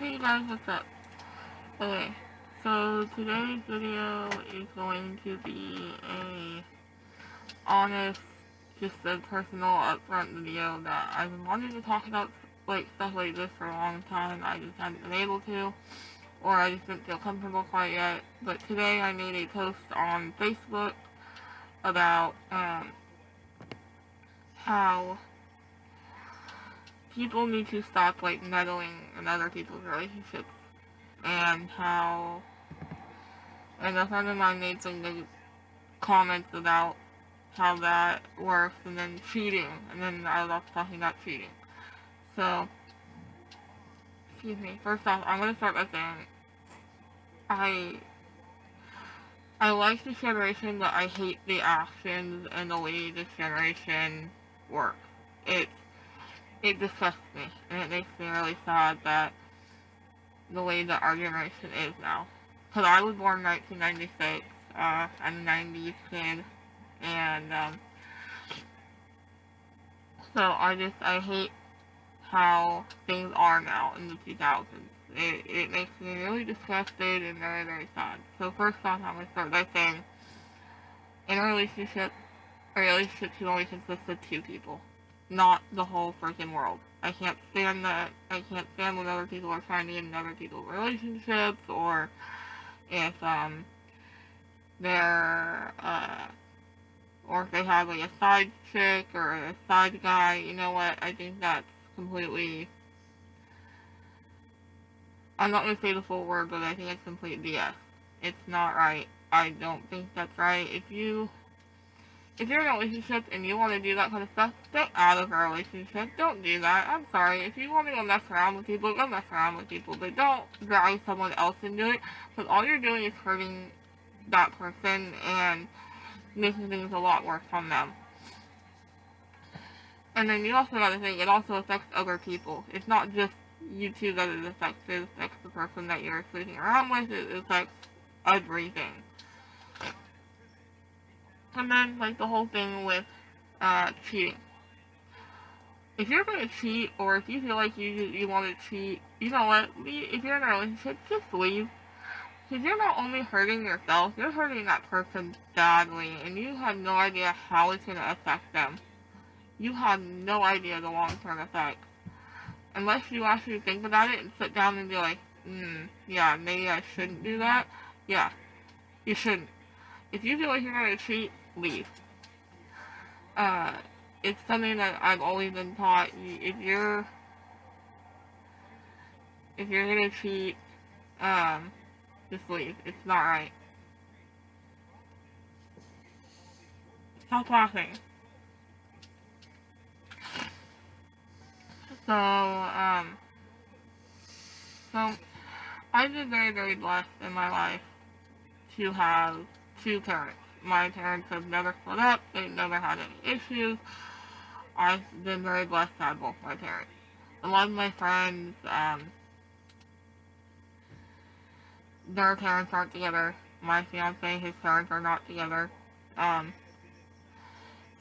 Hey guys, what's up? Okay, so today's video is going to be a honest, just a personal upfront video that I've been wanting to talk about like stuff like this for a long time. I just haven't been able to, or I just didn't feel comfortable quite yet. But today I made a post on Facebook about how people need to stop like meddling in other people's relationships, and how and a friend of mine made some good comments about how that works, and then cheating, and then I was also talking about cheating. So, excuse me. First off, I'm gonna start by saying I I like this generation, but I hate the actions and the way this generation works. It it disgusts me, and it makes me really sad that the way that our generation is now. Because I was born in 1996. I'm a 90s kid, and so I hate how things are now in the 2000s. It makes me really disgusted and very, very sad. So first off, I'm going to start by saying, in a relationship should only consist of two people, not the whole freaking world. I can't stand that. I can't stand when other people are trying to get in other people's relationships, or if they're or if they have like a side chick or a side guy. You know what? I think that's completely, I'm not going to say the full word, but I think it's complete BS. It's not right. I don't think that's right. If you're in a relationship and you want to do that kind of stuff, stay out of a relationship. Don't do that. I'm sorry. If you want to go mess around with people, go mess around with people. But don't drag someone else into it, because all you're doing is hurting that person and making things a lot worse on them. And then you also gotta think, it also affects other people. It's not just you two that it affects. It affects the person that you're sleeping around with. It affects everything. And then, like, the whole thing with cheating. If you're gonna cheat, or if you feel like you want to cheat, you know what? If you're in a relationship, just leave. Because you're not only hurting yourself, you're hurting that person badly, and you have no idea how it's gonna affect them. You have no idea the long-term effects. Unless you actually think about it and sit down and be like, yeah, maybe I shouldn't do that. Yeah, you shouldn't. If you feel like you're gonna cheat, leave. Uh, it's something that I've always been taught. If you're gonna cheat, just leave. It's not right. Stop laughing. So, so I've been very, very blessed in my life to have two parents. My parents have never split up. They've never had any issues. I've been very blessed to have both my parents. A lot of my friends, their parents aren't together. My fiance, his parents are not together. Um,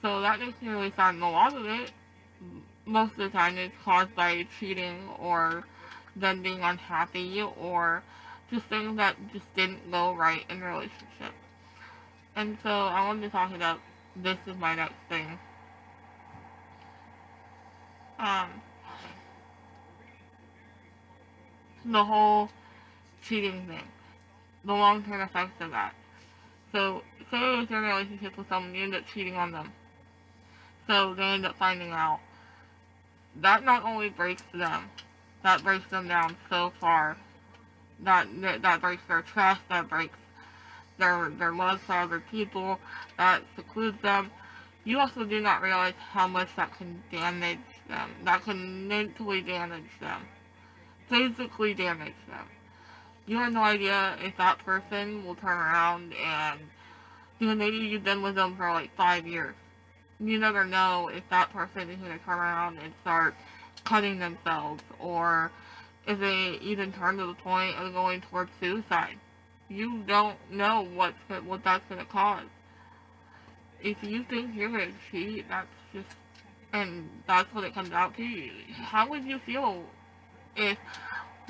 so that makes me really sad. And a lot of it, most of the time, is caused by cheating, or them being unhappy, or just things that just didn't go right in a relationship. And so I wanted to talk about, this is my next thing. Um, the whole cheating thing. The long-term effects of that. So, say if you're in a relationship with someone, you end up cheating on them. So they end up finding out. That not only breaks them, that breaks them down so far. That breaks their trust, that breaks their love for other people, that secludes them. You also do not realize how much that can damage them. That can mentally damage them. Physically damage them. You have no idea if that person will turn around and, maybe you've been with them for like 5 years. You never know if that person is going to turn around and start cutting themselves, or if they even turn to the point of going towards suicide. You don't know what that's going to cause. If you think you're going to cheat, and that's what it comes out to. How would you feel if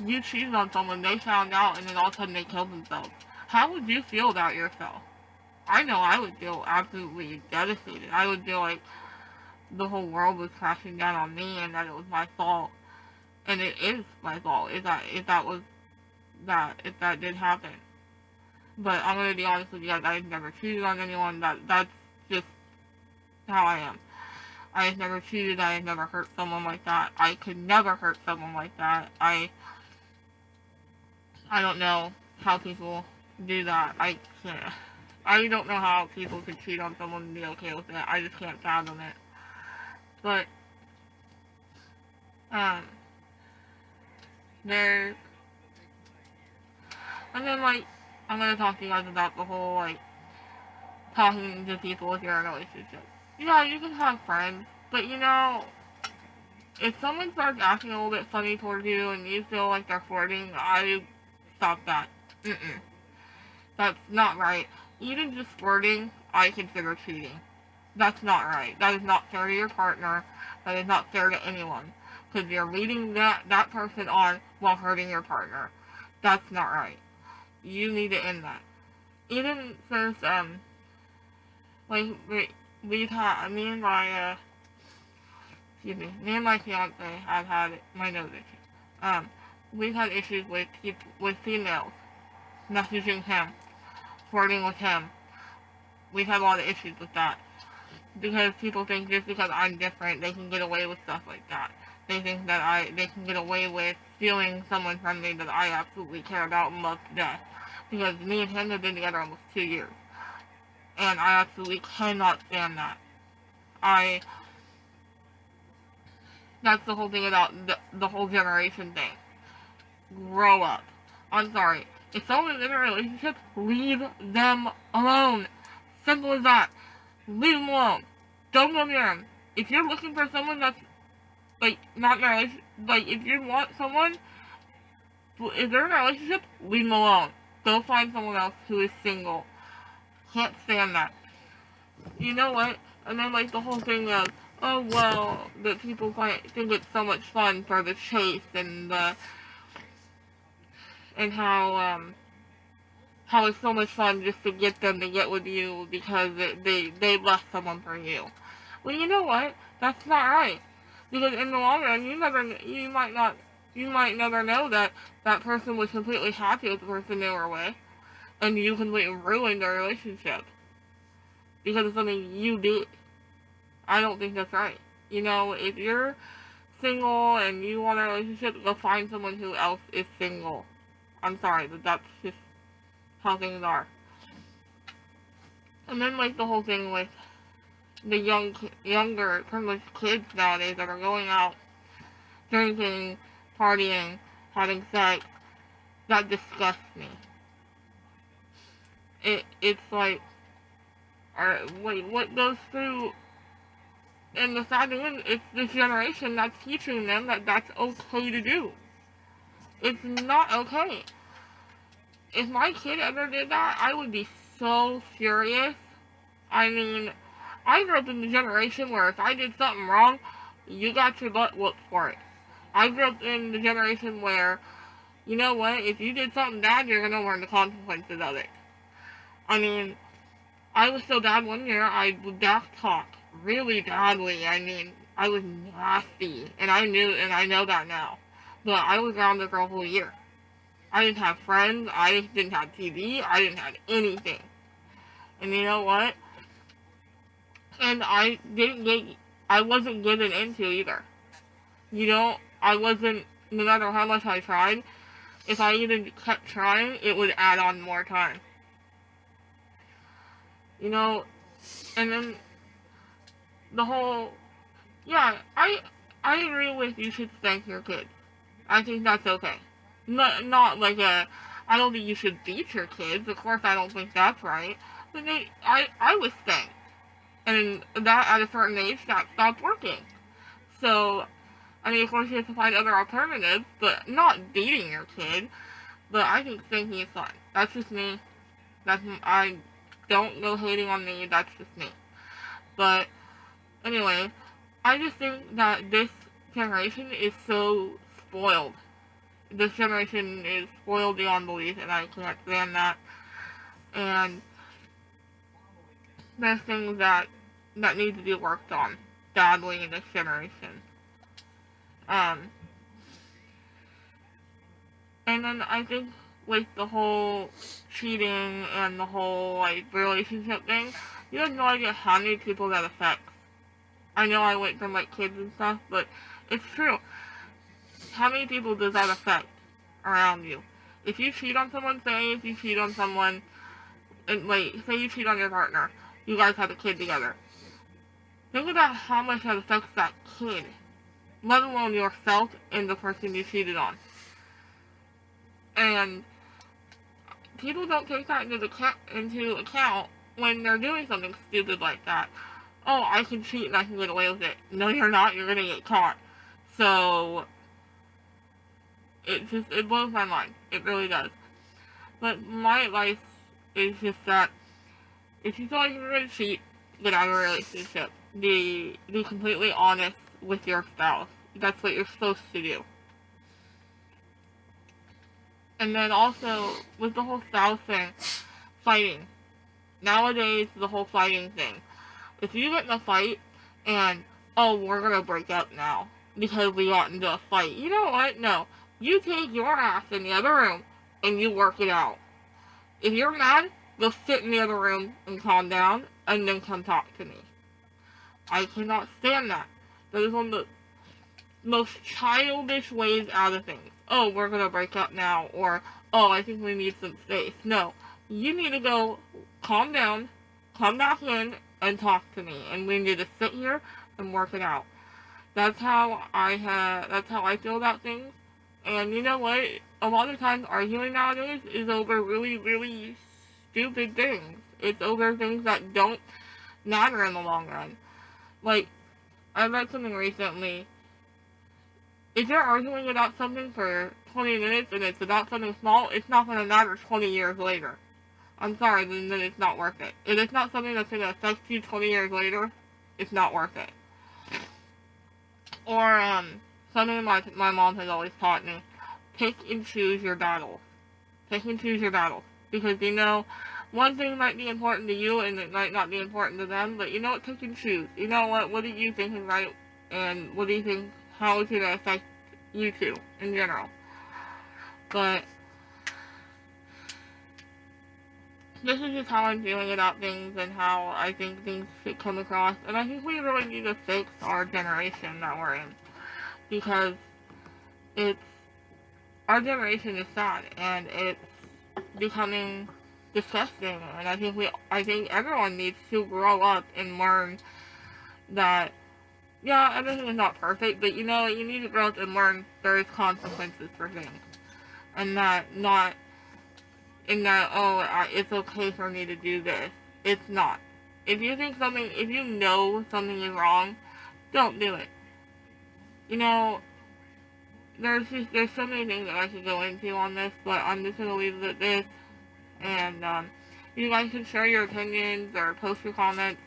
you cheated on someone, they found out, and then all of a sudden they killed themselves. How would you feel about yourself? I know I would feel absolutely devastated. I would feel like the whole world was crashing down on me and that it was my fault. And it is my fault if that did happen. But I'm gonna be honest with you guys, I've never cheated on anyone. That's just how I am. I have never cheated, I have never hurt someone like that. I could never hurt someone like that. I don't know how people do that. I can't. I don't know how people could cheat on someone and be okay with it. I just can't fathom it. But, um, there's, and then, like, I'm gonna talk to you guys about the whole, like, talking to people if you're in a relationship. Yeah, you can have friends, but you know, if someone starts acting a little bit funny towards you and you feel like they're flirting, I stop that. Mm-mm. That's not right. Even just flirting, I consider cheating. That's not right. That is not fair to your partner. That is not fair to anyone. Because you're leading that person on while hurting your partner. That's not right. You need to end that. Even since, like, we've had, me and my fiance have had my nose issue. We've had issues with females messaging him, flirting with him. We've had a lot of issues with that. Because people think just because I'm different, they can get away with stuff like that. They think that they can get away with stealing someone from me that I absolutely care about and love to death. Because me and him have been together almost 2 years. And I absolutely cannot stand that. That's the whole thing about the whole generation thing. Grow up. I'm sorry. If someone's in a relationship, leave them alone. Simple as that. Leave them alone. Don't go near them. If you're looking for someone that's, like, not in a relationship, like, if you want someone, if they're in a relationship, leave them alone. Go find someone else who is single. Can't stand that. You know what? And then, like, the whole thing of, oh, well, that people think it's so much fun for the chase and how it's so much fun just to get them to get with you because they left someone for you. Well, you know what? That's not right. Because in the long run, you might never know that that person was completely happy with the person they were with, and you completely ruined their relationship because of something you did. I don't think that's right. You know, if you're single and you want a relationship, go find someone who else is single. I'm sorry, but that's just how things are. And then, like, the whole thing with the younger, pretty much kids nowadays that are going out, drinking, partying, having sex, that disgusts me. It's like, wait, what goes through? And the sad thing is, it's this generation that's teaching them that that's okay to do. It's not okay. If my kid ever did that, I would be so furious. I mean, I grew up in the generation where if I did something wrong, you got your butt whooped for it. I grew up in the generation where, you know what, if you did something bad, you're going to learn the consequences of it. I mean, I was so bad one year, I would backtalk really badly. I mean, I was nasty, and I know that now. But I was around the girl whole year. I didn't have friends, I didn't have TV, I didn't have anything. And you know what? And I wasn't given into either. You know, no matter how much I tried, if I even kept trying, it would add on more time. You know, and then the whole, yeah, I agree with you should spank your kids. I think that's okay. Not like I don't think you should beat your kids. Of course, I don't think that's right. But I was spanked. And that, at a certain age, that stopped working. So, I mean, of course, you have to find other alternatives, but not beating your kid. But I think spanking is fine. That's just me. I don't go hating on me. That's just me. But, anyway, I just think that this generation is so spoiled. this generation is spoiled beyond belief, and I can't stand that. And there's things that need to be worked on badly in this generation. Um, and then I think with the whole cheating and the whole like relationship thing, you have no idea how many people that affects. I know I went from like kids and stuff, but it's true. How many people does that affect around you? If you cheat on someone, say if you cheat on someone, and wait, say you cheat on your partner, you guys have a kid together. Think about how much that affects that kid, let alone yourself and the person you cheated on. And people don't take that into account when they're doing something stupid like that. Oh, I can cheat and I can get away with it. No, you're not. You're gonna get caught. So it blows my mind. It really does. But my advice is just that if you feel like you're gonna cheat, get out of a relationship. Be completely honest with your spouse. That's what you're supposed to do. And then also, with the whole spouse thing, fighting. Nowadays, the whole fighting thing. If you get in a fight, and, oh, we're gonna break up now, because we got into a fight. You know what? No. You take your ass in the other room, and you work it out. If you're mad, go sit in the other room and calm down, and then come talk to me. I cannot stand that. That is one of the most childish ways out of things. Oh, we're gonna break up now, or, oh, I think we need some space. No. You need to go calm down, come back in, and talk to me. And we need to sit here and work it out. That's how I feel about things. And you know what? A lot of times arguing nowadays is over really, really stupid things. It's over things that don't matter in the long run. Like, I read something recently. If you're arguing about something for 20 minutes and it's about something small, it's not going to matter 20 years later. I'm sorry, then it's not worth it. If it's not something that's going to affect you 20 years later, it's not worth it. Or, something my mom has always taught me. Pick and choose your battles. Pick and choose your battles. Because, you know, one thing might be important to you and it might not be important to them, but you know what? Pick and choose. You know what do you think is right, and what do you think, how is it going to affect you two in general? But this is just how I'm feeling about things and how I think things should come across. And I think we really need to fix our generation that we're in. Because our generation is sad and it's becoming disgusting. And I think everyone needs to grow up and learn that, yeah, everything is not perfect, but you know, you need to grow up and learn there is consequences for things. And it's okay for me to do this. It's not. If you know something is wrong, don't do it. You know, there's so many things that I could go into on this, but I'm just gonna leave it at this. And you guys can share your opinions or post your comments.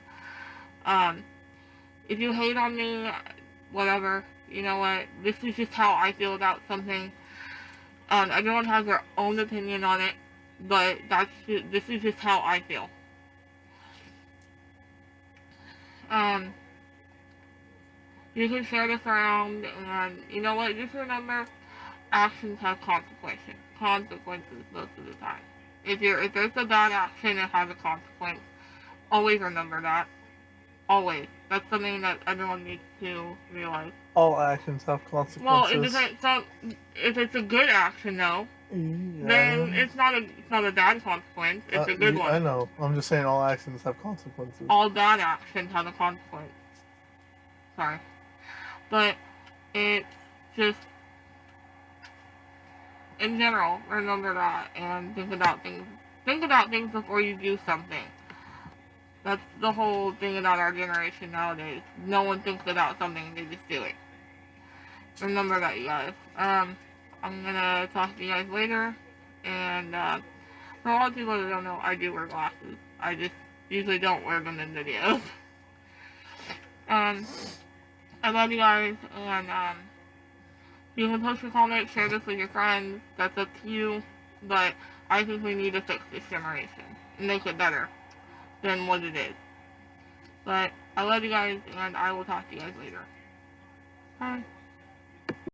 If you hate on me, whatever, you know what? This is just how I feel about something. Everyone has their own opinion on it, but this is just how I feel. You can share this around, and you know what? Just remember, actions have consequences. Consequences most of the time. If there's a bad action, it has a consequence. Always remember that. Always. That's something that everyone needs to realize. All actions have consequences. Well, it depends. So, if it's a good action, though, then it's not a bad consequence. It's a good one. I know. I'm just saying all actions have consequences. All bad actions have a consequence. Sorry. But it's just, in general, remember that and think about things. Think about things before you do something. That's the whole thing about our generation nowadays. No one thinks about something, they just do it. Remember that, you guys. I'm gonna talk to you guys later. And, for a lot of people that don't know, I do wear glasses. I just usually don't wear them in videos. I love you guys, and, You can post your comments, share this with your friends. That's up to you. But I think we need to fix this generation and make it better than what it is. But I love you guys, and I will talk to you guys later. Bye.